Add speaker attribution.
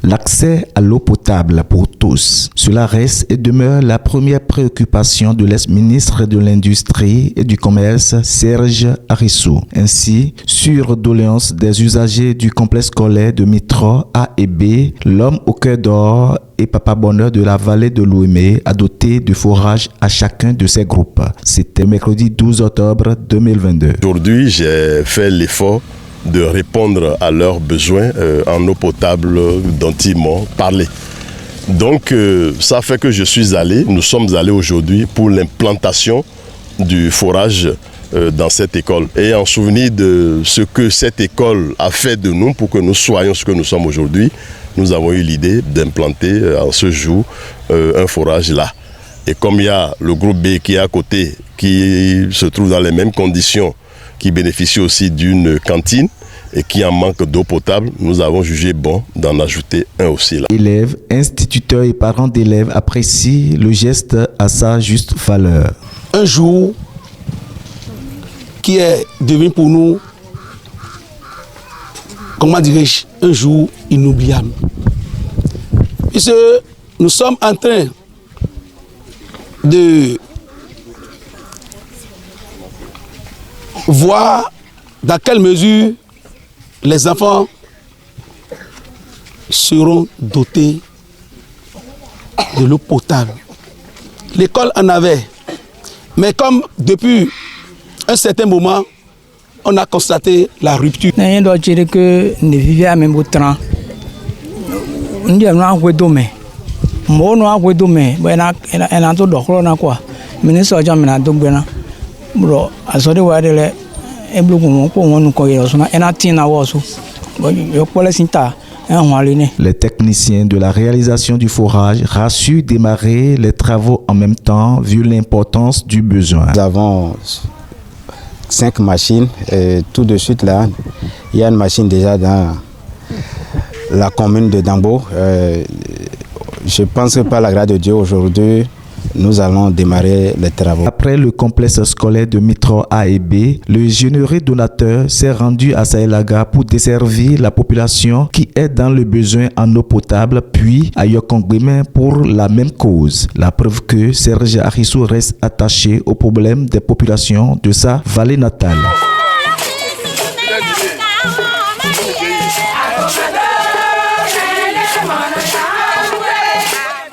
Speaker 1: L'accès à l'eau potable pour tous, cela reste et demeure la première préoccupation de l'ex-ministre de l'Industrie et du Commerce, Serge Arissou. Ainsi, sur doléance des usagers du complexe scolaire de Mitro A et B, l'homme au cœur d'or et Papa Bonheur de la vallée de l'Ouémé a doté de forages à chacun de ces groupes. C'était mercredi 12 octobre 2022.
Speaker 2: Aujourd'hui, j'ai fait l'effort de répondre à leurs besoins en eau potable dont ils m'ont parlé. Donc ça fait que nous sommes allés aujourd'hui pour l'implantation du forage dans cette école. Et en souvenir de ce que cette école a fait de nous pour que nous soyons ce que nous sommes aujourd'hui, nous avons eu l'idée d'implanter en ce jour un forage là. Et comme il y a le groupe B qui est à côté, qui se trouve dans les mêmes conditions, qui bénéficie aussi d'une cantine et qui en manque d'eau potable, nous avons jugé bon d'en ajouter un aussi là.
Speaker 1: Élèves, instituteurs et parents d'élèves apprécient le geste à sa juste valeur.
Speaker 3: Un jour qui est devenu pour nous, comment dirais-je, un jour inoubliable. Puisque nous sommes en train de voir dans quelle mesure les enfants seront dotés de l'eau potable. L'école en avait, mais comme depuis un certain moment, on a constaté la rupture.
Speaker 1: Les techniciens de la réalisation du forage rassurent démarrer les travaux en même temps vu l'importance du besoin.
Speaker 4: Nous avons 5 machines et tout de suite là, il y a une machine déjà dans la commune de Dambo. Je pense que par la grâce de Dieu aujourd'hui, nous allons démarrer les travaux.
Speaker 1: Après le complexe scolaire de Mitro A et B, le généreux donateur s'est rendu à Saïlaga pour desservir la population qui est dans le besoin en eau potable, puis à Yokongweme pour la même cause. La preuve que Serge Arissou reste attaché au problème des populations de sa vallée natale.